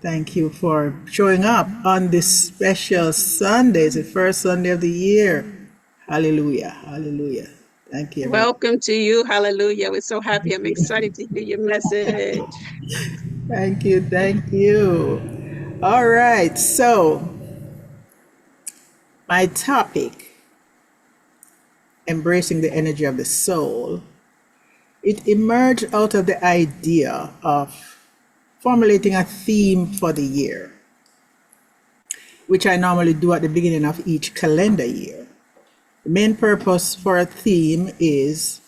Thank you for showing up on this special Sunday. It's the first Sunday of the year. Hallelujah. Hallelujah. Thank you, everyone. Welcome to you. Hallelujah. We're so happy. I'm excited to hear your message. Thank you. Thank you. All right. So, my topic, embracing the energy of the soul, it emerged out of the idea of formulating a theme for the year, which I normally do at the beginning of each calendar year. The main purpose for a theme is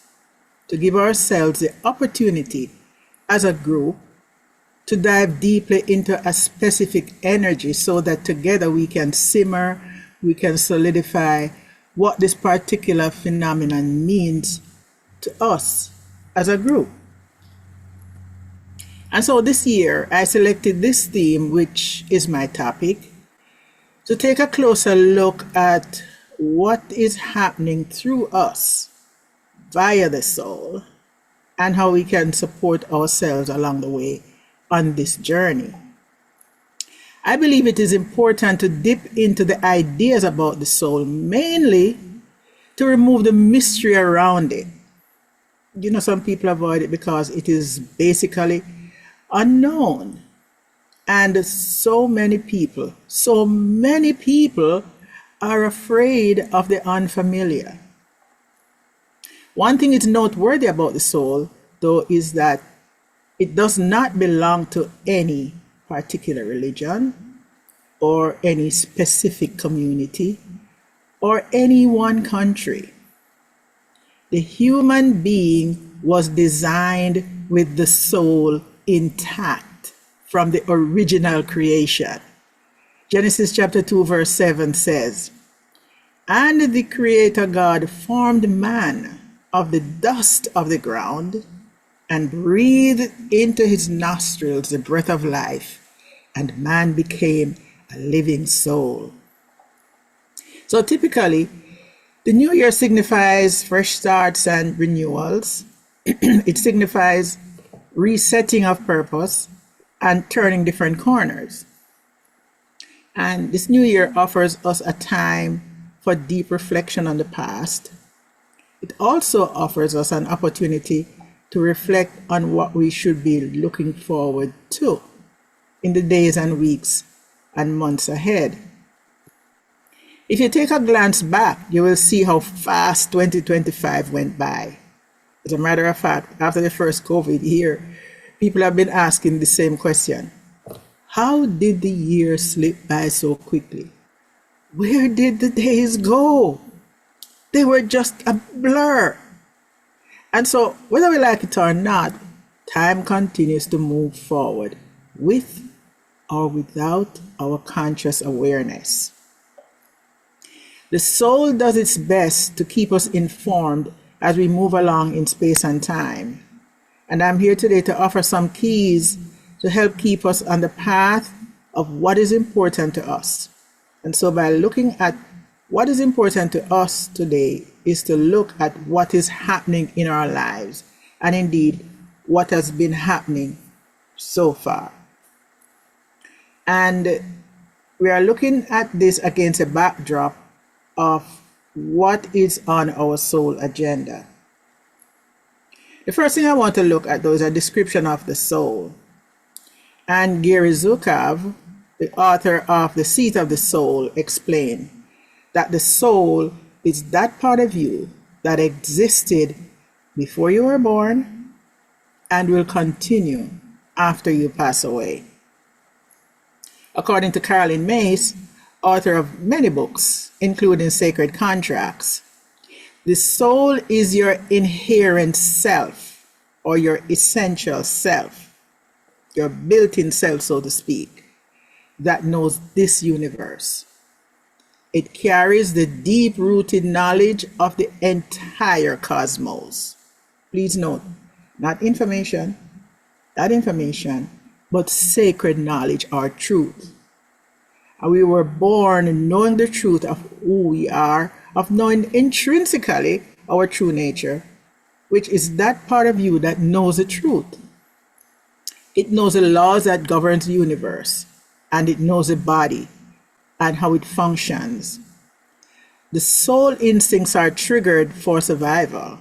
to give ourselves the opportunity as a group to dive deeply into a specific energy so that together we can simmer, we can solidify what this particular phenomenon means to us as a group. And so this year I selected this theme, which is my topic, to take a closer look at what is happening through us via the soul and how we can support ourselves along the way on this journey. I believe it is important to dip into the ideas about the soul, mainly to remove the mystery around it. You know, some people avoid it because it is basically unknown. And so many people are afraid of the unfamiliar. One thing is noteworthy about the soul, though, is that it does not belong to any particular religion or any specific community or any one country. The human being was designed with the soul intact from the original creation. Genesis chapter 2 verse 7 says, "And the Creator God formed man of the dust of the ground and breathed into his nostrils the breath of life, and man became a living soul." So typically, the new year signifies fresh starts and renewals. It signifies resetting of purpose and turning different corners. And this new year offers us a time for deep reflection on the past. It also offers us an opportunity to reflect on what we should be looking forward to in the days and weeks and months ahead. If you take a glance back, you will see how fast 2025 went by. As a matter of fact, after the first COVID year, people have been asking the same question. How did the year slip by so quickly? Where did the days go? They were just a blur. And so, whether we like it or not, time continues to move forward with or without our conscious awareness. The soul does its best to keep us informed as we move along in space and time. And I'm here today to offer some keys to help keep us on the path of what is important to us. And so by looking at what is important to us today is to look at what is happening in our lives and indeed what has been happening so far. And we are looking at this against a backdrop of what is on our soul agenda. The first thing I want to look at, though, is a description of the soul. And Gary Zukov, the author of The Seat of the Soul, explained that the soul is that part of you that existed before you were born and will continue after you pass away. According to Carolyn Mace, author of many books, including Sacred Contracts, the soul is your inherent self, or your essential self, your built-in self, so to speak, that knows this universe. It carries the deep-rooted knowledge of the entire cosmos. Please note, not information, but sacred knowledge or truth. And we were born knowing the truth of who we are, of knowing intrinsically our true nature, which is that part of you that knows the truth. It knows the laws that govern the universe, and it knows the body and how it functions. The soul instincts are triggered for survival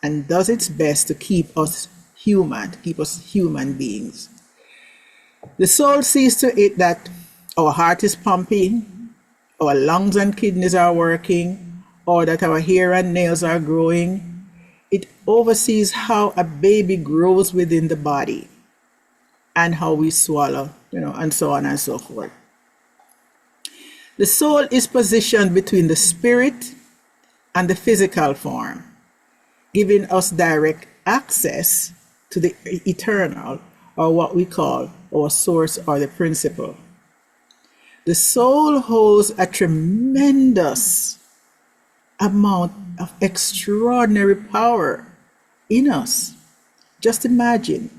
and does its best to keep us human beings. The soul sees to it that our heart is pumping, our lungs and kidneys are working, or that our hair and nails are growing. It oversees how a baby grows within the body and how we swallow, and so on and so forth. The soul is positioned between the spirit and the physical form, giving us direct access to the eternal, or what we call our source or the principle. The soul holds a tremendous amount of extraordinary power in us. Just imagine,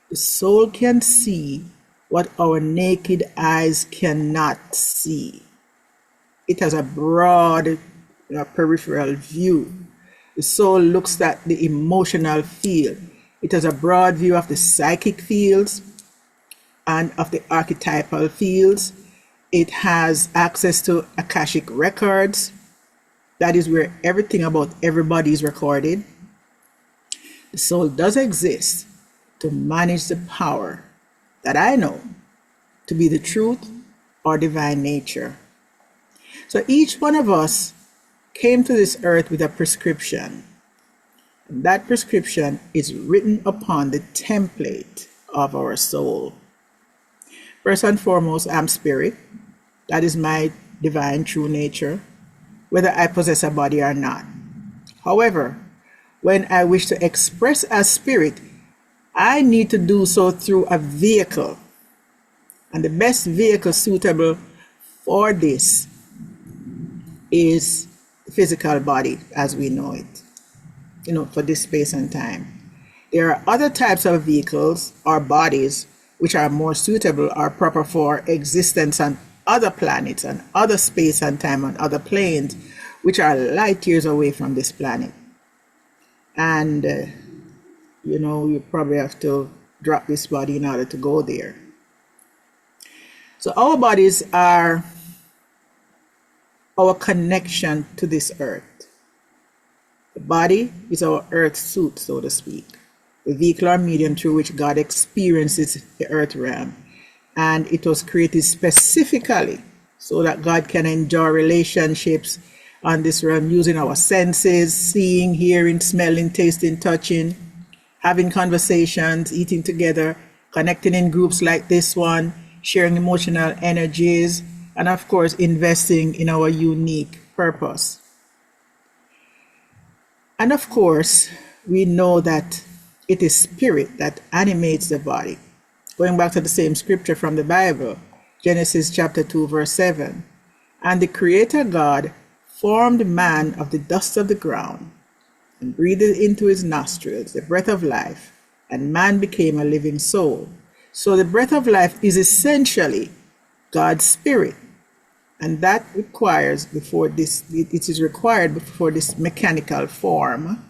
the soul can see what our naked eyes cannot see. It has a broad peripheral view. The soul looks at the emotional field. It has a broad view of the psychic fields and of the archetypal fields. It has access to Akashic records. That is where everything about everybody is recorded. The soul does exist to manage the power that I know to be the truth or divine nature. So each one of us came to this earth with a prescription. And that prescription is written upon the template of our soul. First and foremost, I'm spirit. That is my divine true nature, whether I possess a body or not. However, when I wish to express as spirit, I need to do so through a vehicle. And the best vehicle suitable for this is the physical body as we know it, for this space and time. There are other types of vehicles or bodies which are more suitable or proper for existence on other planets and other space and time on other planes, which are light years away from this planet. And, you probably have to drop this body in order to go there. So our bodies are our connection to this earth. The body is our earth suit, so to speak, the vehicle or medium through which God experiences the earth realm. And it was created specifically so that God can enjoy relationships on this realm using our senses, seeing, hearing, smelling, tasting, touching, having conversations, eating together, connecting in groups like this one, sharing emotional energies, and of course, investing in our unique purpose. And of course, we know that it is spirit that animates the body. Going back to the same scripture from the Bible, Genesis chapter 2, verse 7. And the Creator God formed man of the dust of the ground and breathed into his nostrils the breath of life, and man became a living soul. So the breath of life is essentially God's spirit. And that requires it is required before this mechanical form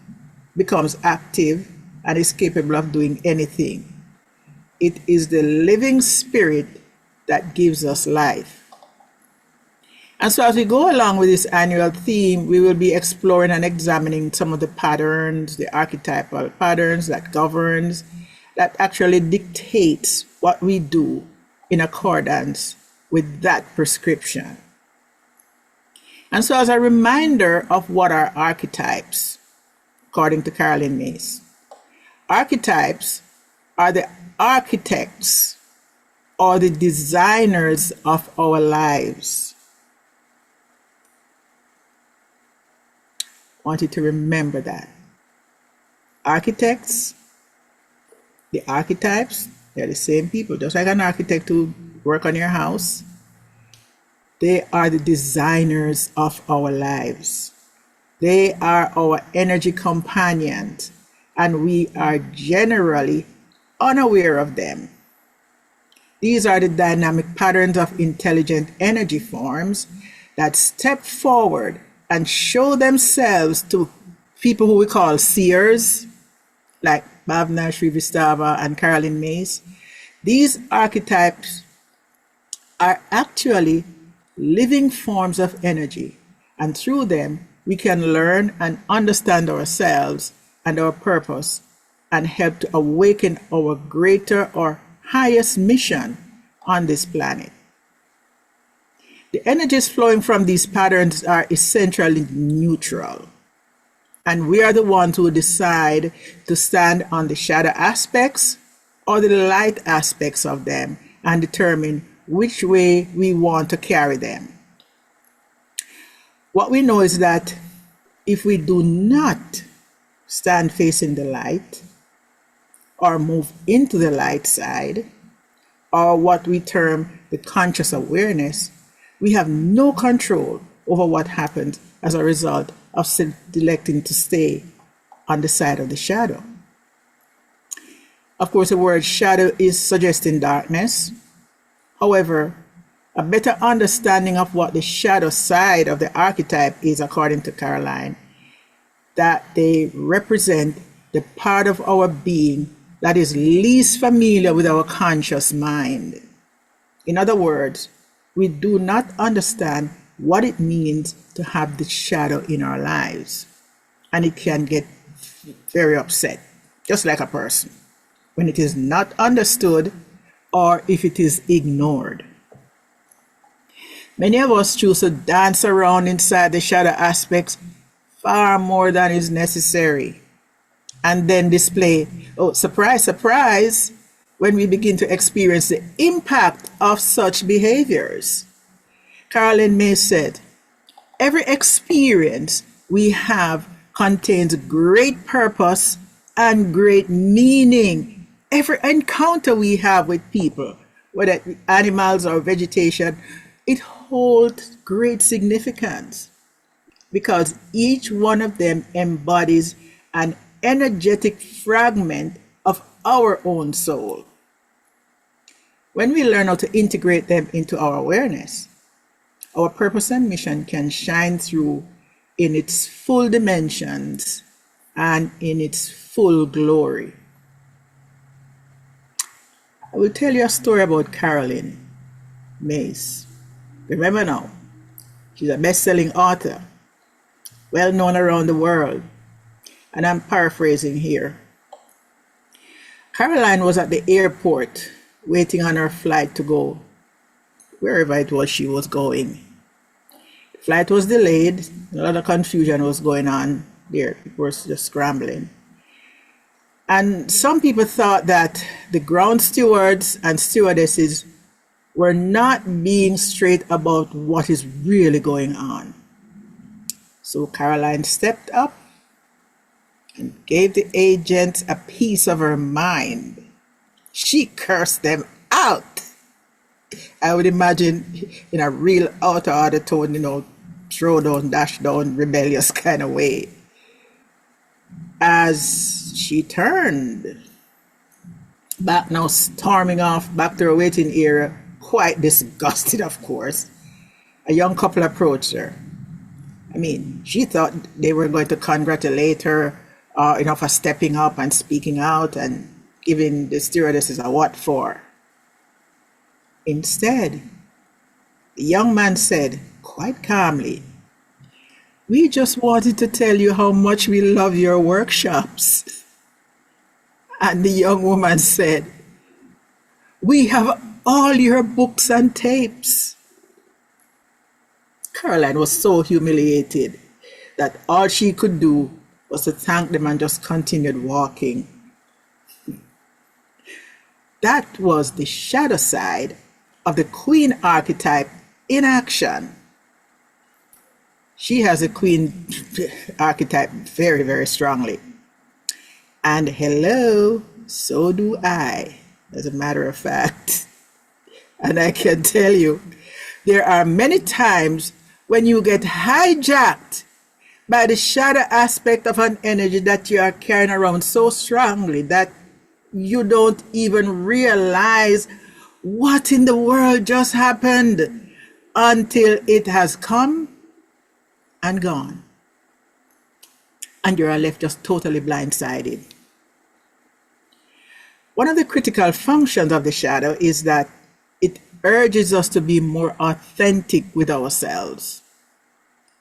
becomes active and is capable of doing anything. It is the living spirit that gives us life. And so as we go along with this annual theme, we will be exploring and examining some of the patterns, the archetypal patterns that actually dictates what we do in accordance with that prescription. And so as a reminder of what are archetypes, according to Caroline Myss, archetypes are the architects or the designers of our lives. I want you to remember that. Architects, the archetypes, they're the same people. Just like an architect who work on your house, they are the designers of our lives. They are our energy companions, and we are generally unaware of them. These are the dynamic patterns of intelligent energy forms that step forward and show themselves to people who we call seers, like Bhavna Srivastava and Carolyn Mays, these archetypes are actually living forms of energy, and through them we can learn and understand ourselves and our purpose and help to awaken our greater or highest mission on this planet. The energies flowing from these patterns are essentially neutral, and we are the ones who decide to stand on the shadow aspects or the light aspects of them and determine which way we want to carry them. What we know is that if we do not stand facing the light or move into the light side, or what we term the conscious awareness, we have no control over what happens as a result of selecting to stay on the side of the shadow. Of course, the word shadow is suggesting darkness. However, a better understanding of what the shadow side of the archetype is, according to Caroline, that they represent the part of our being that is least familiar with our conscious mind. In other words, we do not understand what it means to have the shadow in our lives. And it can get very upset, just like a person, when it is not understood or if it is ignored. Many of us choose to dance around inside the shadow aspects far more than is necessary, and then display, oh, surprise, surprise, when we begin to experience the impact of such behaviors. Carolyn May said, every experience we have contains great purpose and great meaning. Every encounter we have with people, whether animals or vegetation, it holds great significance because each one of them embodies an energetic fragment of our own soul. When we learn how to integrate them into our awareness, our purpose and mission can shine through in its full dimensions and in its full glory. I will tell you a story about Carolyn Mays. Remember now, she's a best-selling author, well known around the world, and I'm paraphrasing here. Caroline was at the airport waiting on her flight to go wherever it was she was going. The flight was delayed, a lot of confusion was going on there. It was just scrambling. And some people thought that the ground stewards and stewardesses were not being straight about what is really going on. So Caroline stepped up and gave the agents a piece of her mind. She cursed them out. I would imagine in a real out of tone, throw down, dash down, rebellious kind of way. As she turned back, now storming off back to her waiting area, quite disgusted, of course, a young couple approached her. I mean, she thought they were going to congratulate her, for stepping up and speaking out and giving the stewardesses a what for. Instead, the young man said, quite calmly, "We just wanted to tell you how much we love your workshops." And the young woman said, "We have all your books and tapes." Caroline was so humiliated that all she could do was to thank them and just continued walking. That was the shadow side of the queen archetype in action. She has a queen archetype very, very strongly. And hello, so do I, as a matter of fact. And I can tell you, there are many times when you get hijacked by the shadow aspect of an energy that you are carrying around so strongly that you don't even realize what in the world just happened until it has come and gone. And you're left just totally blindsided. One of the critical functions of the shadow is that it urges us to be more authentic with ourselves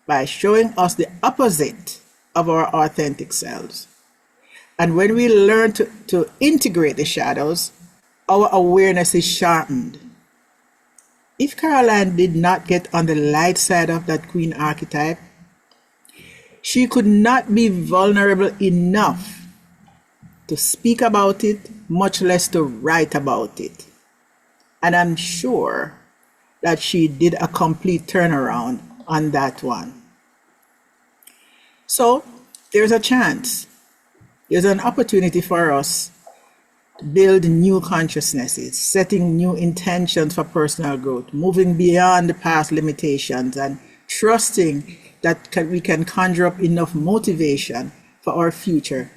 by showing us the opposite of our authentic selves. And when we learn to integrate the shadows, our awareness is sharpened. If Caroline did not get on the light side of that queen archetype, she could not be vulnerable enough to speak about it, much less to write about it. And I'm sure that she did a complete turnaround on that one. So there's a chance, there's an opportunity for us to build new consciousnesses, setting new intentions for personal growth, moving beyond the past limitations, and trusting that we can conjure up enough motivation for our future,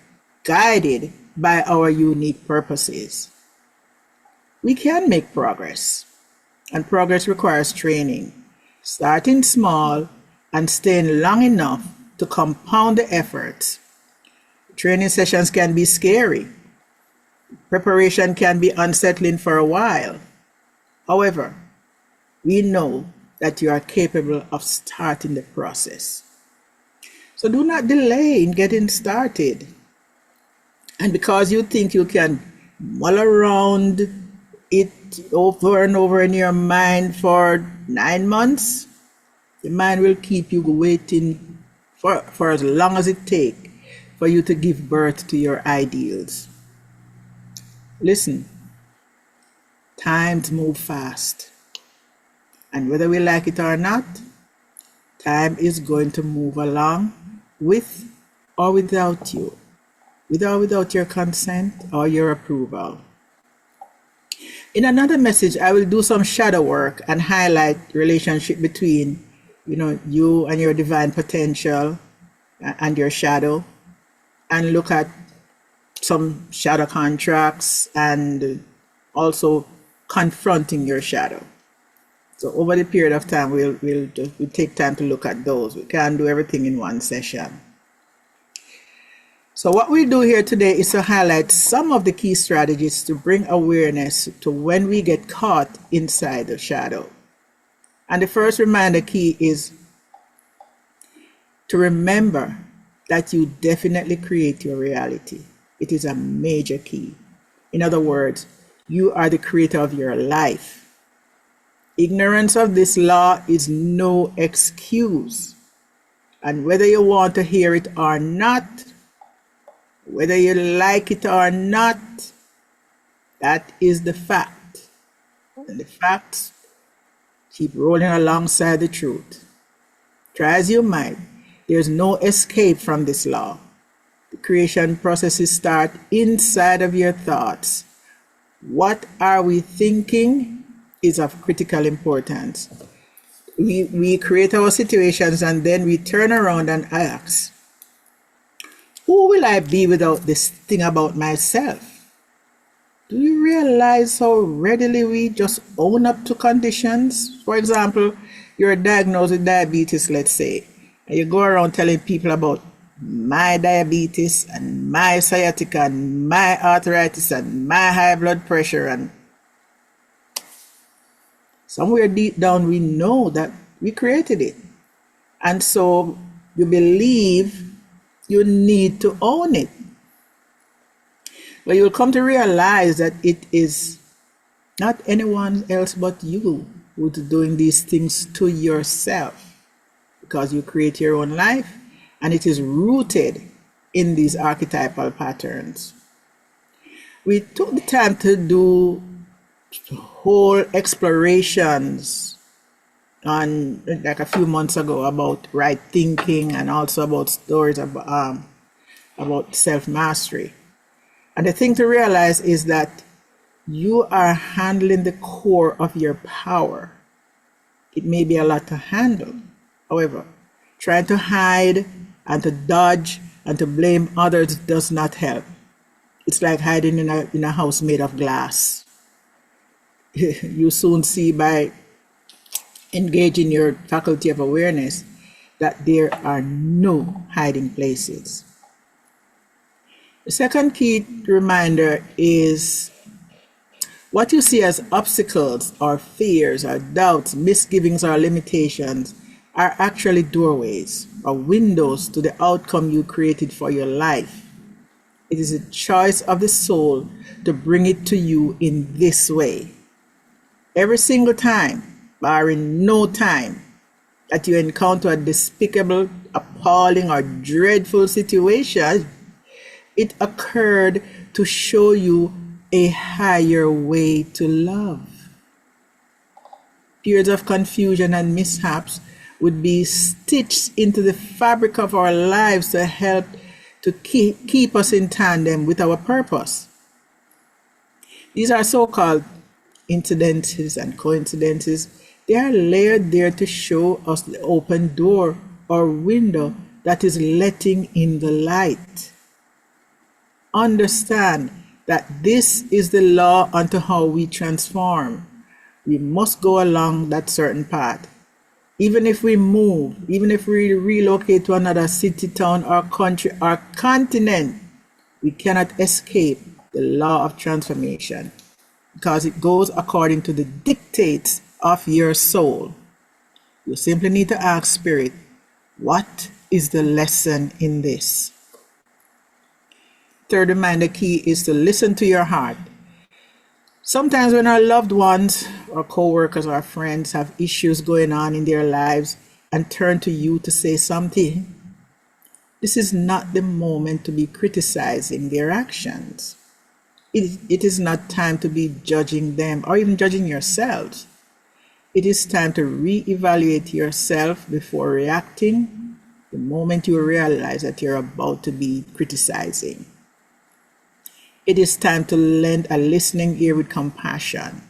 guided by our unique purposes. We can make progress, and progress requires training, starting small and staying long enough to compound the efforts. Training sessions can be scary. Preparation can be unsettling for a while. However, we know that you are capable of starting the process. So do not delay in getting started. And because you think you can mull around it over and over in your mind for 9 months, the mind will keep you waiting for as long as it takes for you to give birth to your ideals. Listen, times move fast. And whether we like it or not, time is going to move along with or without you, with or without your consent or your approval. In another message, I will do some shadow work and highlight the relationship between, you and your divine potential and your shadow, and look at some shadow contracts and also confronting your shadow. So over the period of time, we'll take time to look at those. We can't do everything in one session. So what we do here today is to highlight some of the key strategies to bring awareness to when we get caught inside the shadow. And the first reminder key is to remember that you definitely create your reality. It is a major key. In other words, you are the creator of your life. Ignorance of this law is no excuse. And whether you want to hear it or not, whether you like it or not, that is the fact. And the facts keep rolling alongside the truth. Try as you might, there's no escape from this law. The creation processes start inside of your thoughts. What are we thinking is of critical importance. We create our situations and then we turn around and ask, who will I be without this thing about myself? Do you realize how readily we just own up to conditions? For example, you're diagnosed with diabetes, let's say, and you go around telling people about my diabetes and my sciatica and my arthritis and my high blood pressure, and somewhere deep down we know that we created it. And so you believe you need to own it. But you'll come to realize that it is not anyone else but you who's doing these things to yourself, because you create your own life and it is rooted in these archetypal patterns. We took the time to do whole explorations on, like a few months ago, about right thinking and also about stories about self-mastery. And the thing to realize is that you are handling the core of your power. It may be a lot to handle. However, trying to hide and to dodge and to blame others does not help. It's like hiding in a house made of glass. You soon see, by engaging your faculty of awareness, that there are no hiding places. The second key reminder is what you see as obstacles or fears or doubts, misgivings or limitations are actually doorways or windows to the outcome you created for your life. It is a choice of the soul to bring it to you in this way. Every single time, barring no time, that you encounter a despicable, appalling, or dreadful situation, it occurred to show you a higher way to love. Periods of confusion and mishaps would be stitched into the fabric of our lives to help to keep us in tandem with our purpose. These are so-called incidences and coincidences. They are layered there to show us the open door or window that is letting in the light. Understand that this is the law unto how we transform. We must go along that certain path. Even if we move, even if we relocate to another city, town, or country, or continent, we cannot escape the law of transformation because it goes according to the dictates of your soul. You simply need to ask Spirit, what is the lesson in this? Third reminder key is to listen to your heart. Sometimes when our loved ones or co-workers or friends have issues going on in their lives and turn to you to say something, this is not the moment to be criticizing their actions. It is not time to be judging them or even judging yourselves. It is time to reevaluate yourself before reacting the moment you realize that you're about to be criticizing. It is time to lend a listening ear with compassion.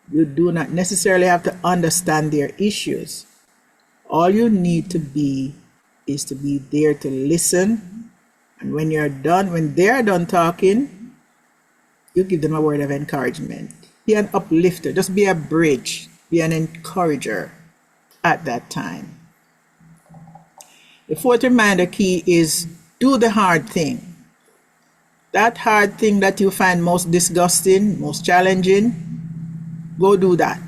You do not necessarily have to understand their issues. All you need to be is to be there to listen. And when they're done talking, you give them a word of encouragement. Be an uplifter. Just be a bridge. Be an encourager at that time. The fourth reminder key is do the hard thing. That hard thing that you find most disgusting, most challenging, go do that.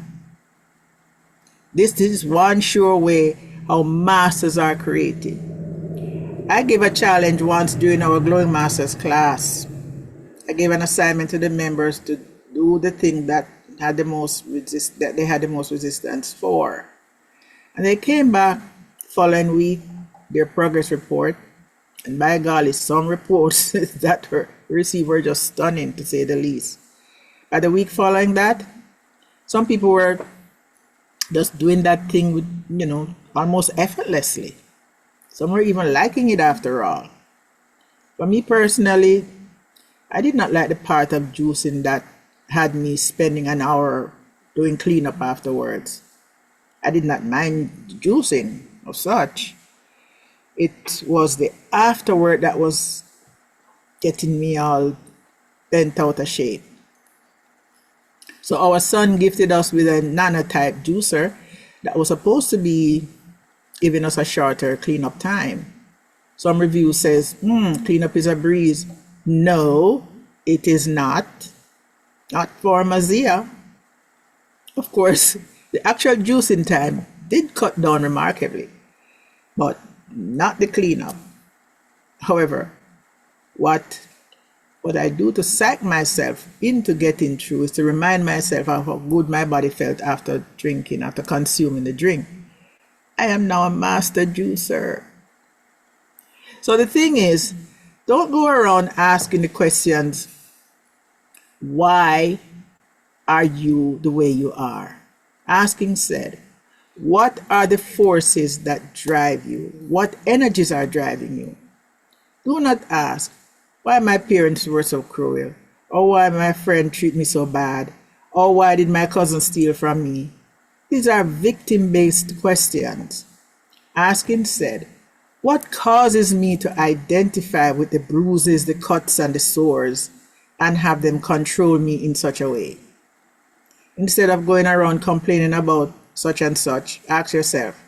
This is one sure way how masters are created. I gave a challenge once during our Glowing Masters class. I gave an assignment to the members to do the thing that they had the most resistance for. And they came back following week, their progress report, and by golly, some reports that were received were just stunning, to say the least. By the week following that, some people were just doing that thing with, almost effortlessly. Some were even liking it after all. For me personally, I did not like the part of juicing that had me spending an hour doing cleanup afterwards. I did not mind juicing or such. It was the afterward that was getting me all bent out of shape. So our son gifted us with a nanotype juicer that was supposed to be giving us a shorter cleanup time. Some review says, cleanup is a breeze. No, it is not. Not for Mahrzxijah. Of course, the actual juicing time did cut down remarkably, but not the cleanup. However, what I do to psych myself into getting through is to remind myself of how good my body felt after consuming the drink. I am now a master juicer. So the thing is, don't go around asking the questions, why are you the way you are? Ask instead, what are the forces that drive you? What energies are driving you? Do not ask, why my parents were so cruel, or why my friend treated me so bad, or why did my cousin steal from me? These are victim-based questions. Ask instead, what causes me to identify with the bruises, the cuts, and the sores, and have them control me in such a way? Instead of going around complaining about such and such, ask yourself,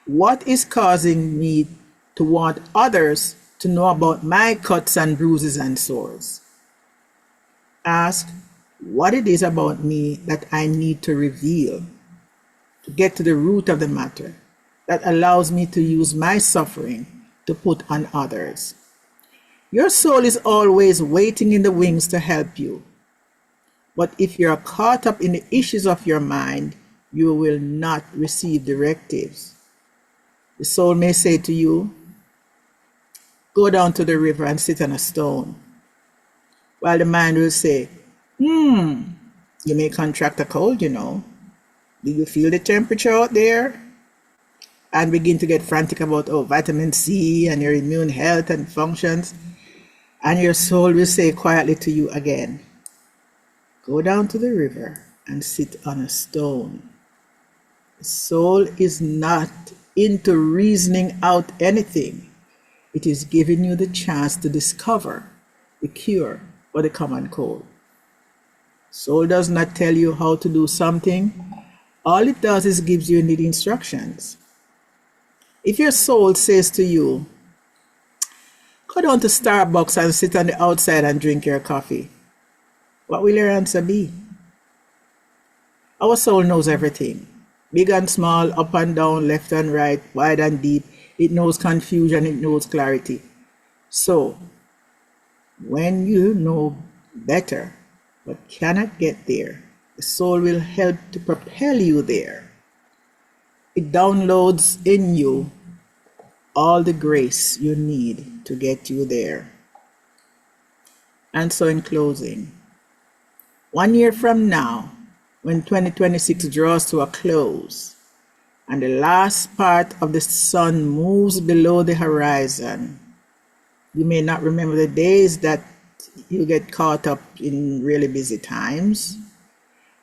what is causing me to want others to know about my cuts and bruises and sores. Ask what it is about me that I need to reveal, to get to the root of the matter that allows me to use my suffering to put on others. Your soul is always waiting in the wings to help you. But if you're caught up in the issues of your mind, you will not receive directives. The soul may say to you, go down to the river and sit on a stone. While the mind will say, you may contract a cold, you know. Do you feel the temperature out there? And begin to get frantic about, vitamin C and your immune health and functions. And your soul will say quietly to you again, go down to the river and sit on a stone. The soul is not into reasoning out anything. It is giving you the chance to discover the cure for the common cold. Soul does not tell you how to do something. All it does is gives you the instructions. If your soul says to you, go down to Starbucks and sit on the outside and drink your coffee, what will your answer be? Our soul knows everything. Big and small, up and down, left and right, wide and deep. It knows confusion, it knows clarity. So, when you know better but cannot get there, the soul will help to propel you there. It downloads in you all the grace you need to get you there. And so in closing, 1 year from now, when 2026 draws to a close and the last part of the sun moves below the horizon, you may not remember the days that you get caught up in really busy times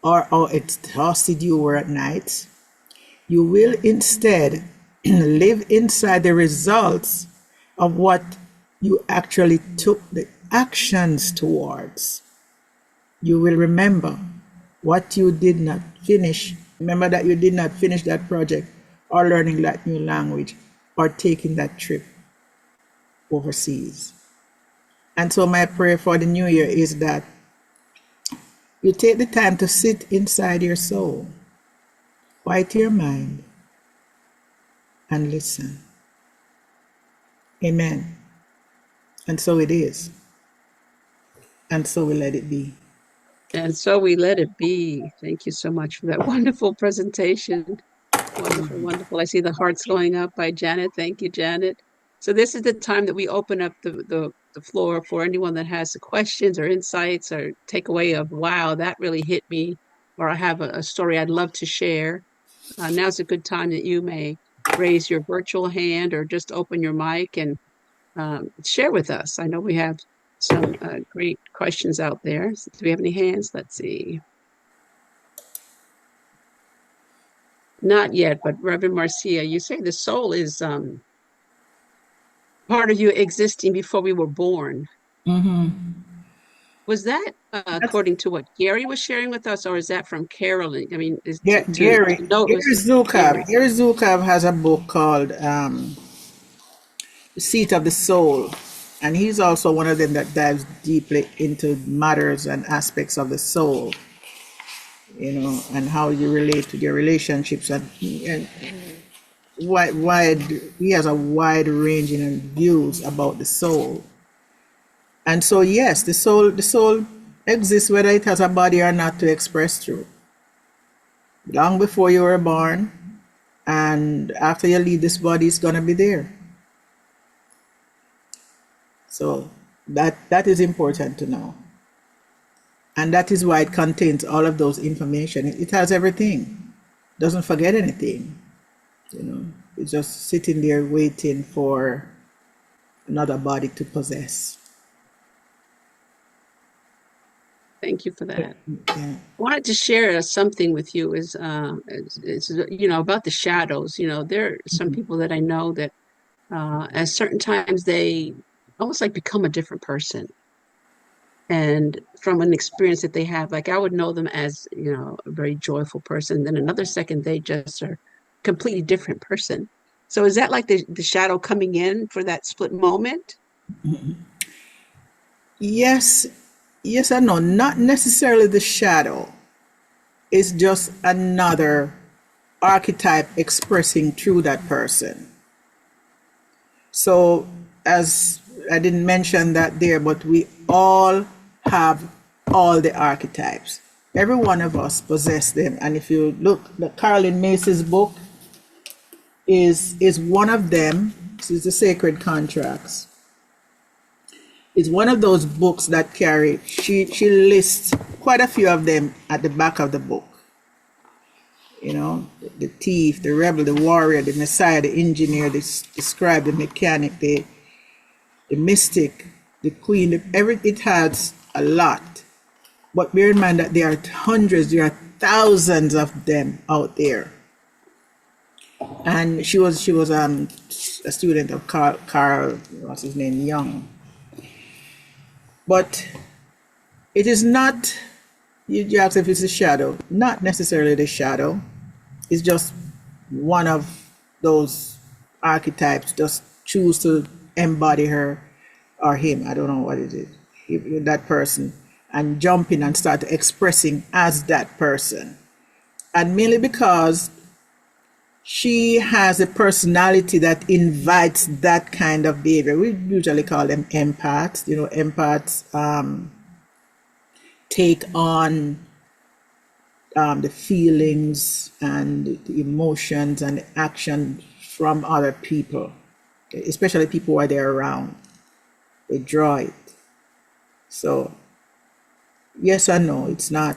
or how exhausted you were at night. You will instead live inside the results of what you actually took the actions towards. You will remember what you did not finish. Remember that you did not finish that project or learning that new language or taking that trip overseas. And so my prayer for the new year is that you take the time to sit inside your soul, quiet your mind, and listen. Amen. And so it is. And so we let it be. And so we let it be. Thank you so much for that wonderful presentation. Wonderful, wonderful. I see the hearts going up by Janet. Thank you, Janet. So this is the time that we open up the floor for anyone that has questions or insights or takeaway of, wow, that really hit me, or I have a story I'd love to share. Now's a good time that you may raise your virtual hand or just open your mic and share with us. I know we have some great questions out there. So do we have any hands? Let's see. Not yet, but Rev Mahrzxijah, you say the soul is part of you existing before we were born. Was that according to what Gary was sharing with us, or is that from Carolyn? I mean, Gary Zukab has a book called The Seat of the Soul, and he's also one of them that dives deeply into matters and aspects of the soul, you know, and how you relate to your relationships, and he has a wide ranging views about the soul. And so yes, the soul exists whether it has a body or not to express truth. Long before you were born, and after you leave this body, it's gonna be there. So that is important to know. And that is why it contains all of those information. It has everything. Doesn't forget anything. You know, it's just sitting there waiting for another body to possess. Thank you for that. Yeah. I wanted to share something with you is you know, about the shadows. You know, there are some people that I know that at certain times they almost like become a different person. And from an experience that they have, like I would know them as, you know, a very joyful person. Then another second, they just are a completely different person. So is that like the shadow coming in for that split moment? Yes, yes and no. Not necessarily the shadow. It's just another archetype expressing through that person. So, as I didn't mention that there, but we all have all the archetypes. Every one of us possess them. And if you look, the Carolyn Macy's book is one of them. This is the Sacred Contracts. It's one of those books that carry, she lists quite a few of them at the back of the book. You know, the thief, the rebel, the warrior, the messiah, the engineer, the scribe, the mechanic, the mystic, the queen, it has a lot. But bear in mind that there are hundreds, there are thousands of them out there. And she was a student of Carl, what's his name, Young. But it is not, you ask if it's a shadow, not necessarily the shadow. It's just one of those archetypes. Just choose to embody her or him. I don't know what it is. That person, and jump in and start expressing as that person. And mainly because she has a personality that invites that kind of behavior. We usually call them empaths. You know, empaths take on the feelings and the emotions and the action from other people, especially people who are there around. They draw it. So, yes and no, it's not,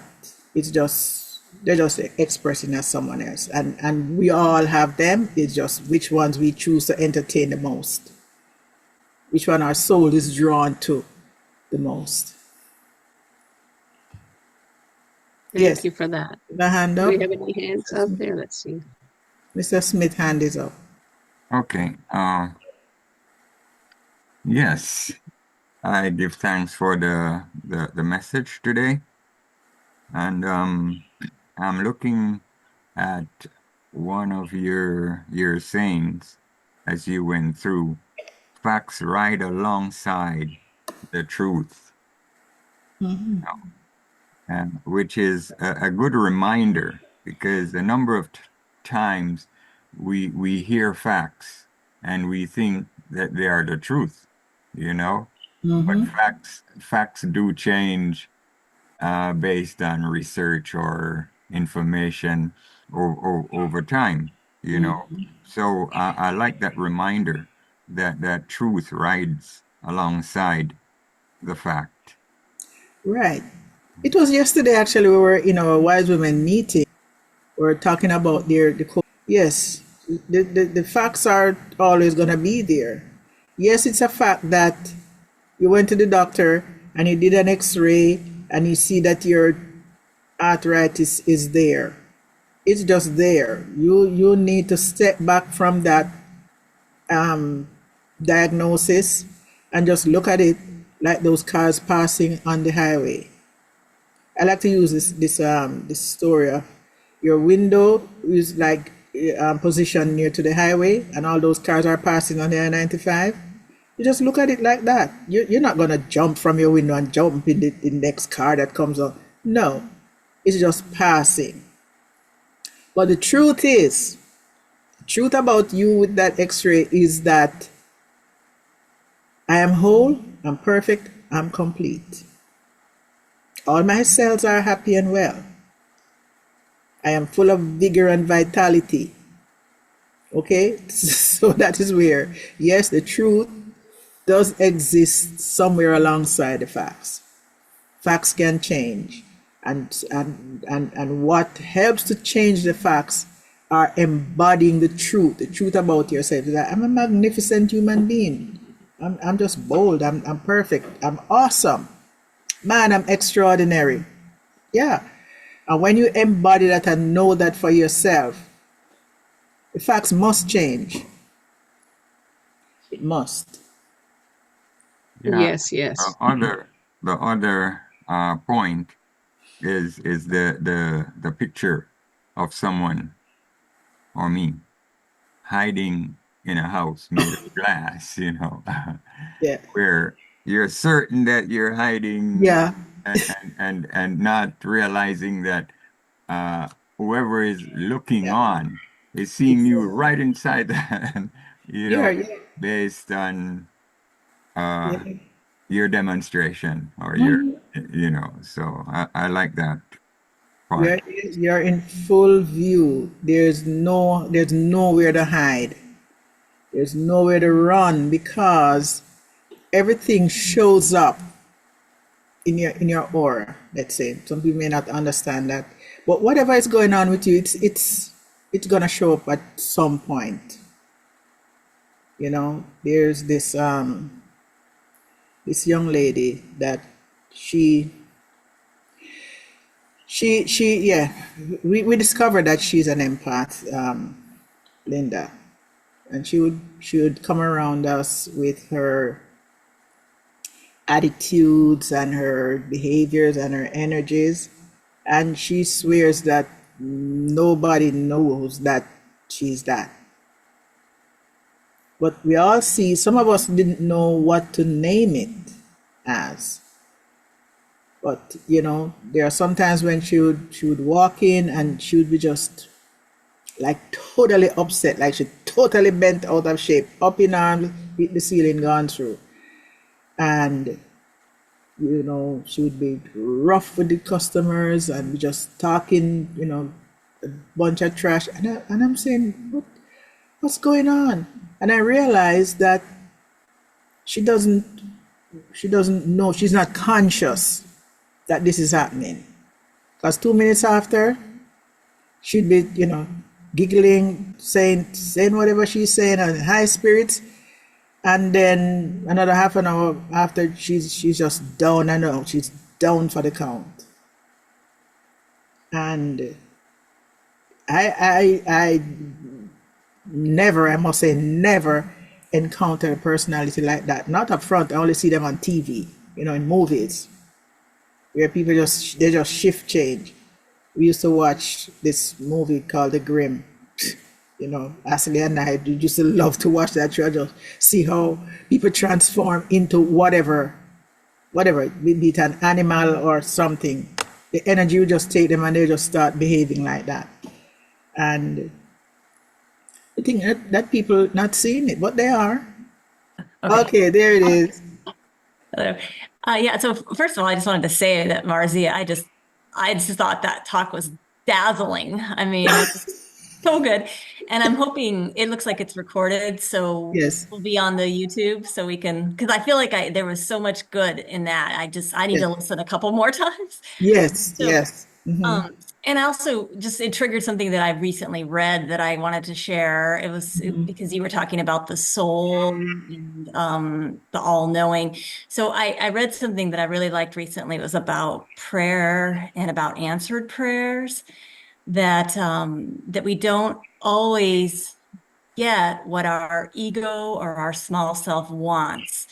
it's just, they're just expressing as someone else. And we all have them. It's just which ones we choose to entertain the most, which one our soul is drawn to the most. Thank you for that. The hand Do up. we have any hands up there? Let's see. Mr. Smith, hand is up. Okay. Yes, I give thanks for the message today, and I'm looking at one of your sayings as you went through. Facts ride alongside the truth, and which is a good reminder, because a number of times we hear facts and we think that they are the truth, you know, but facts do change based on research or information over time, you know. So I like that reminder that truth rides alongside the fact. Right. It was yesterday, actually, we were in our wise women meeting. We were talking about yes, the facts are always going to be there. Yes, it's a fact that you went to the doctor and you did an x-ray and you see that your arthritis is there. It's just there. You need to step back from that diagnosis and just look at it like those cars passing on the highway. I like to use this story of your window is like positioned near to the highway, and all those cars are passing on the I-95. You just look at it like that. You're not gonna jump from your window and jump in the next car that comes on. No, it's just passing. But the truth is, the truth about you with that X-ray is that I am whole, I'm perfect, I'm complete. All my cells are happy and well. I am full of vigor and vitality. Okay? So that is where, yes, the truth does exist somewhere alongside the facts. Facts can change. And what helps to change the facts are embodying the truth about yourself. That I'm a magnificent human being. I'm just bold. I'm perfect. I'm awesome. Man, I'm extraordinary. Yeah. And when you embody that and know that for yourself, the facts must change. It must. Yeah. Yes, yes. The other point is the picture of someone or me hiding in a house made of glass, Yeah. where you're certain that you're hiding Yeah. and not realizing that whoever is looking Yeah. on is seeing you right inside that, Yeah. Yeah. based on uh, Yeah. your demonstration or your, Mhm. so I like that You're part. you're in full view. There's nowhere to hide. There's nowhere to run because everything shows up in your aura. Let's say some people may not understand that, but whatever is going on with you, it's gonna show up at some point. There's this young lady that she yeah, we discovered that she's an empath, Linda, and she would come around us with her attitudes and her behaviors and her energies, and she swears that nobody knows that she's that. But we all see, some of us didn't know what to name it as. But there are sometimes when she would walk in and she would be just like totally upset, like she totally bent out of shape, up in arms, hit the ceiling, gone through. And she would be rough with the customers and be just talking, a bunch of trash. And I'm saying, what's going on? And I realized that she doesn't know, she's not conscious that this is happening. Because 2 minutes after, she'd be, giggling, saying whatever she's saying, and high spirits. And then another half an hour after, she's just down and out. She's down for the count. And I never, I must say, never encountered a personality like that. Not up front. I only see them on TV, in movies, where people they just shift change. We used to watch this movie called The Grimm. Ashley and I used to love to watch that show, just see how people transform into whatever, be it an animal or something. The energy will just take them and they just start behaving like that. And I think that people not seeing it, but they are. Okay, there it is. Hello. Yeah, so first of all, I just wanted to say that Marzia, I just thought that talk was dazzling. I mean, so good. And I'm hoping it looks like it's recorded, so Yes. we'll be on the YouTube so we can, because I feel like there was so much good in that. I need to listen a couple more times. Yes. So, Yes. and also it triggered something that I recently read that I wanted to share. It was because you were talking about the soul and the all-knowing. So I read something that I really liked recently. It was about prayer and about answered prayers, that we don't always get what our ego or our small self wants,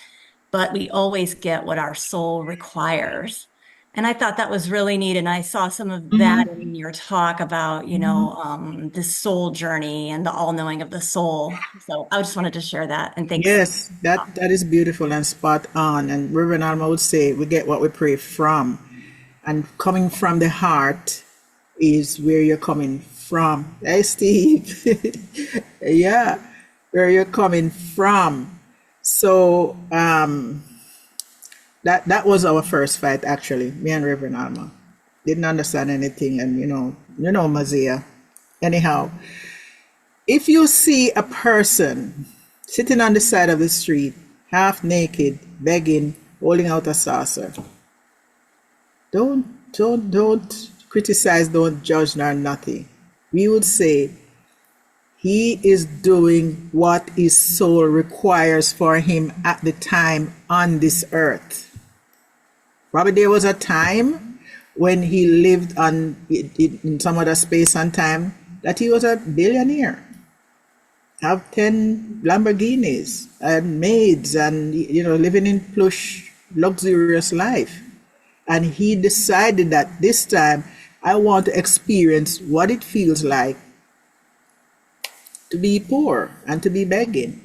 but we always get what our soul requires. And I thought that was really neat. And I saw some of that in your talk about, the soul journey and the all-knowing of the soul. So I just wanted to share that. And thanks. Yes, that is beautiful and spot on. And Reverend Alma would say, we get what we pray from. And coming from the heart is where you're coming from. Hey, Steve. Yeah, where you're coming from. So that was our first fight, actually, me and Reverend Alma. Didn't understand anything. And Mazia. Anyhow, if you see a person sitting on the side of the street, half naked, begging, holding out a saucer, don't criticize, don't judge, nor nothing. We would say he is doing what his soul requires for him at the time on this earth. Probably there was a time when he lived in some other space and time that he was a billionaire, have 10 Lamborghinis and maids and living in plush luxurious life. And he decided that this time I want to experience what it feels like to be poor and to be begging.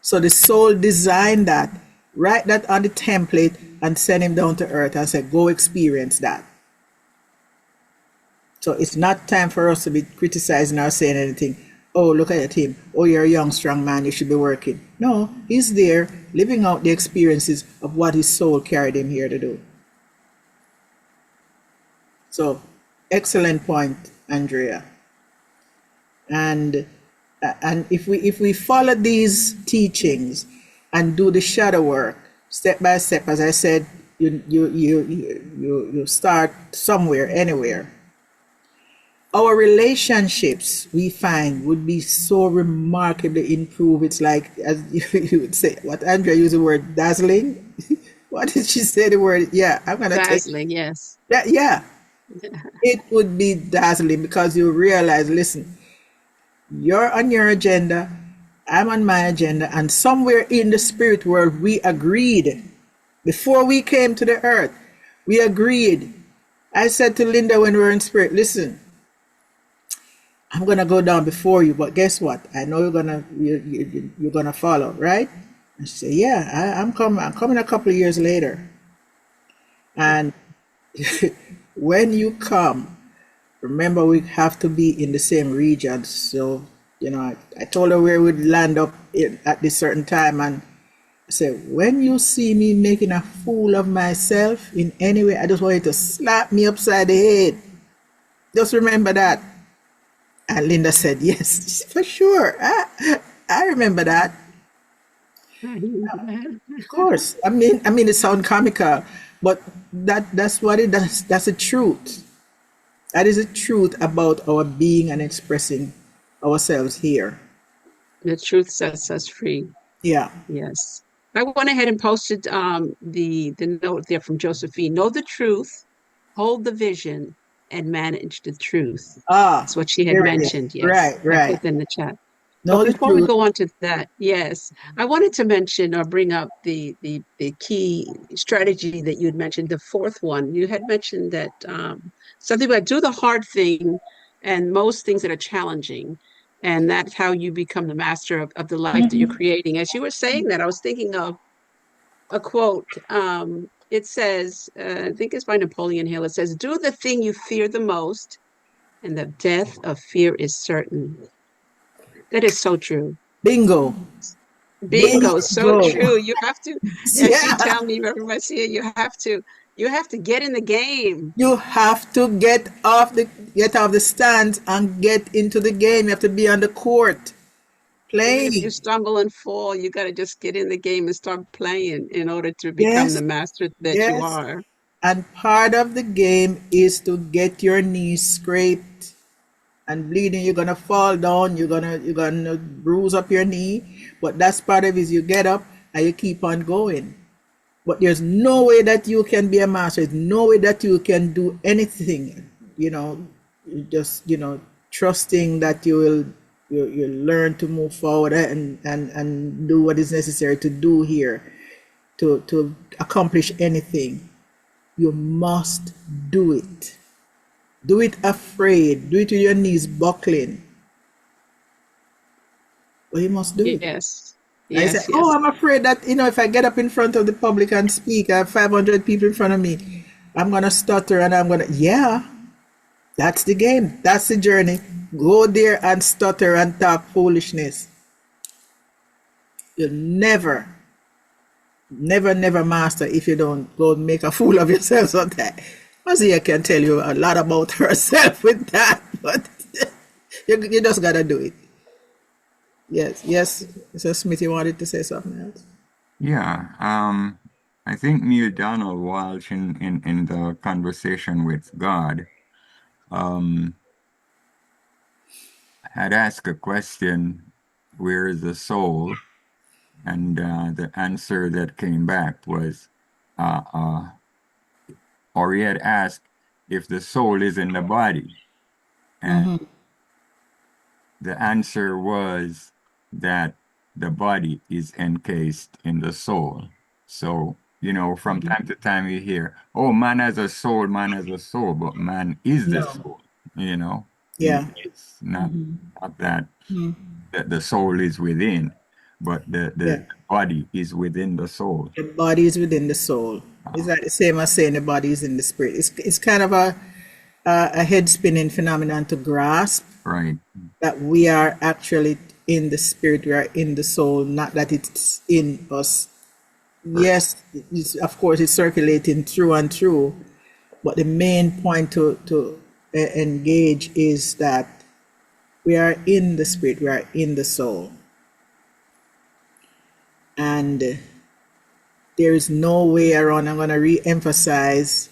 So the soul designed that, write that on the template and send him down to earth and say, go experience that. So it's not time for us to be criticizing or saying anything. Oh, look at him. Oh, you're a young, strong man. You should be working. No, he's there living out the experiences of what his soul carried him here to do. So, excellent point, Andrea. And if we follow these teachings and do the shadow work step by step, as I said, you start somewhere, anywhere. Our relationships, we find, would be so remarkably improved. It's like, as you would say, what Andrea used the word dazzling. What did she say the word? Yeah, I'm gonna dazzling. Yes. Yeah. It would be dazzling because you realize, listen, you're on your agenda, I'm on my agenda, and somewhere in the spirit world we agreed. Before we came to the earth, we agreed. I said to Linda when we were in spirit, listen, I'm gonna go down before you, but guess what? I know you're gonna follow, right? And she said, yeah, I'm coming a couple of years later. And when you come, remember we have to be in the same region. So, I told her where we'd land up at this certain time, and I said, when you see me making a fool of myself in any way, I just want you to slap me upside the head. Just remember that. And Linda said, yes, for sure. I remember that. Of course. I mean, it sounds comical, but that's what it does. That's the truth. That is the truth about our being and expressing ourselves here. The truth sets us free. Yeah. Yes. I went ahead and posted the note there from Josephine. Know the truth, hold the vision, and manage the truth. That's what she had mentioned. Yes. Right. I put in the chat. Know But the before we truth. go on to that, yes, I wanted to mention or bring up the key strategy that you had mentioned, the fourth one. You had mentioned that something about do the hard thing and most things that are challenging. And that's how you become the master of the life that you're creating. As you were saying that, I was thinking of a quote. It says, I think it's by Napoleon Hill. It says, do the thing you fear the most, and the death of fear is certain. That is so true. Bingo. Bingo, so true. You have to, as you Yeah. tell me, Rev Mahrzxijah, you have to get in the game. You have to get off the stands and get into the game. You have to be on the court Even if you playing. stumble and fall, you got to just get in the game and start playing in order to become the Yes. master that you Yes. are. And part of the game is to get your knees scraped and bleeding. You're gonna fall down, you're gonna bruise up your knee, but that's part of it. Is you get up and you keep on going. But there's no way that you can be a master. There's no way that you can do anything. Just trusting that you learn to move forward and do what is necessary to do here to accomplish anything. You must do it. Do it afraid. Do it with your knees buckling. But you must do it. Yes. I say, oh, I'm afraid that, if I get up in front of the public and speak, I have 500 people in front of me, I'm going to stutter and yeah, that's the game. That's the journey. Go there and stutter and talk foolishness. You'll never master if you don't go make a fool of yourself sometimes. Mahrzxijah can tell you a lot about herself with that, but you just got to do it. Yes, Mr. Smith, you wanted to say something else? Yeah, I think Neil Donald Walsh in the conversation with God had asked a question, where is the soul? And the answer that came back was, or he had asked if the soul is in the body. And the answer was that the body is encased in the soul. So, from time to time you hear, oh, man has a soul, but man is the soul, Yeah. It's not that the soul is within, but Yeah. the body is within the soul. The body is within the soul. Is that the same as saying the body is in the spirit? It's kind of a head spinning phenomenon to grasp Right. that we are actually in the spirit, we are in the soul, not that it's in us. Yes, of course, it's circulating through and through, but the main point to engage is that we are in the spirit, we are in the soul. And there is no way around. I'm going to re-emphasize.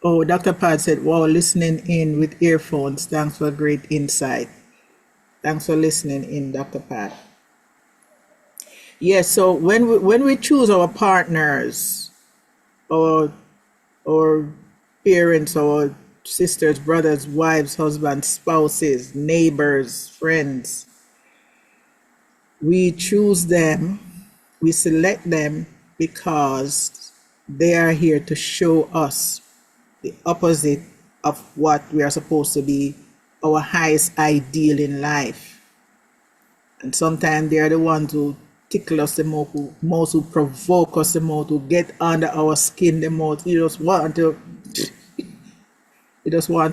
Dr. Pad said, wow, listening in with earphones. Thanks for great insight. Thanks for listening in, Dr. Pad. Yes, so when we choose our partners, or parents, or sisters, brothers, wives, husbands, spouses, neighbors, friends, we choose them, we select them because they are here to show us the opposite of what we are supposed to be, our highest ideal in life. And sometimes they are the ones who tickle us the most, who provoke us the most, who get under our skin the most. You just want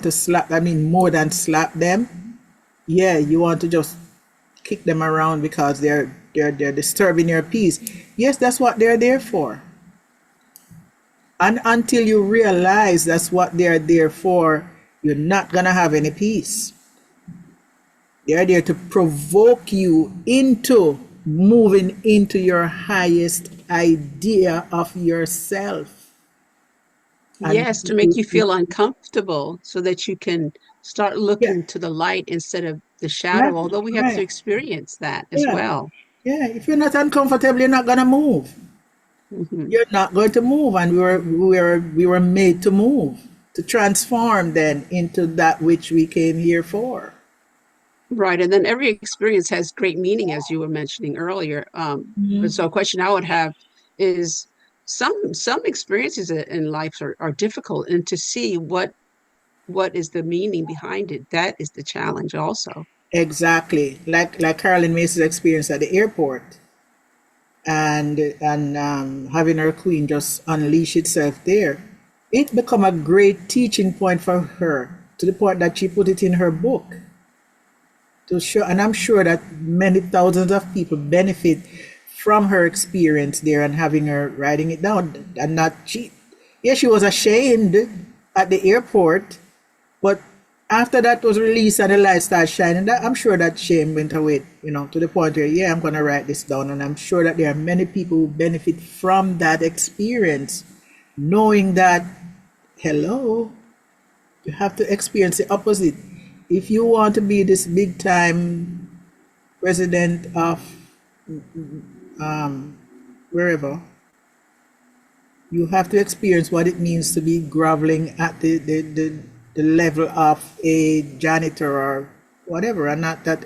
to slap, more than slap them. Yeah, you want to just kick them around because they're disturbing your peace. Yes, that's what they're there for. And until you realize that's what they're there for, you're not gonna have any peace. They're there to provoke you into moving into your highest idea of yourself. Yes, to make you feel uncomfortable so that you can start looking to the light instead of the shadow, although we have to experience that as well. Yeah, if you're not uncomfortable, you're not gonna move. You're not going to move, and we were made to move, to transform then into that which we came here for. Right, and then every experience has great meaning, as you were mentioning earlier. So a question I would have is some experiences in life are difficult, and to see what is the meaning behind it, that is the challenge also. Exactly, like Carolyn Mace's experience at the airport, and having her queen just unleash itself there. It become a great teaching point for her, to the point that she put it in her book to show, and I'm sure that many thousands of people benefit from her experience there, and having her writing it down. And not she was ashamed at the airport, but after that was released and the light started shining, I'm sure that shame went away, to the point where, I'm going to write this down. And I'm sure that there are many people who benefit from that experience, knowing that, hello, you have to experience the opposite. If you want to be this big time president of wherever, you have to experience what it means to be groveling at the level of a janitor or whatever, and not that,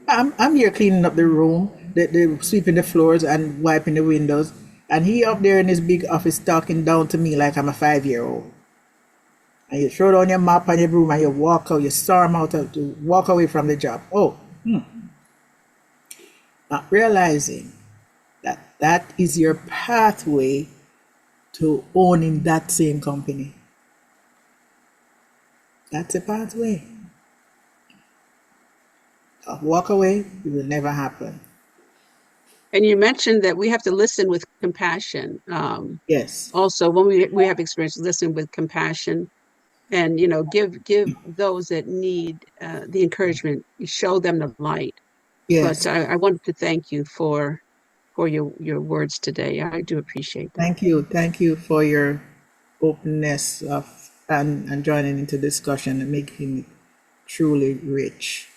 I'm here cleaning up the room, the sweeping the floors and wiping the windows, and he up there in his big office talking down to me like I'm a 5-year-old. And you throw down your mop and your broom and you walk out, you storm out to walk away from the job. Not realizing that is your pathway to owning that same company. That's a pathway. Walk away, it will never happen. And you mentioned that we have to listen with compassion. Yes. Also, when we have experience, listen with compassion, and give those that need the encouragement, show them the light. Yes. But I wanted to thank you for your words today. I do appreciate that. Thank you for your openness of and joining into discussion and making it truly rich.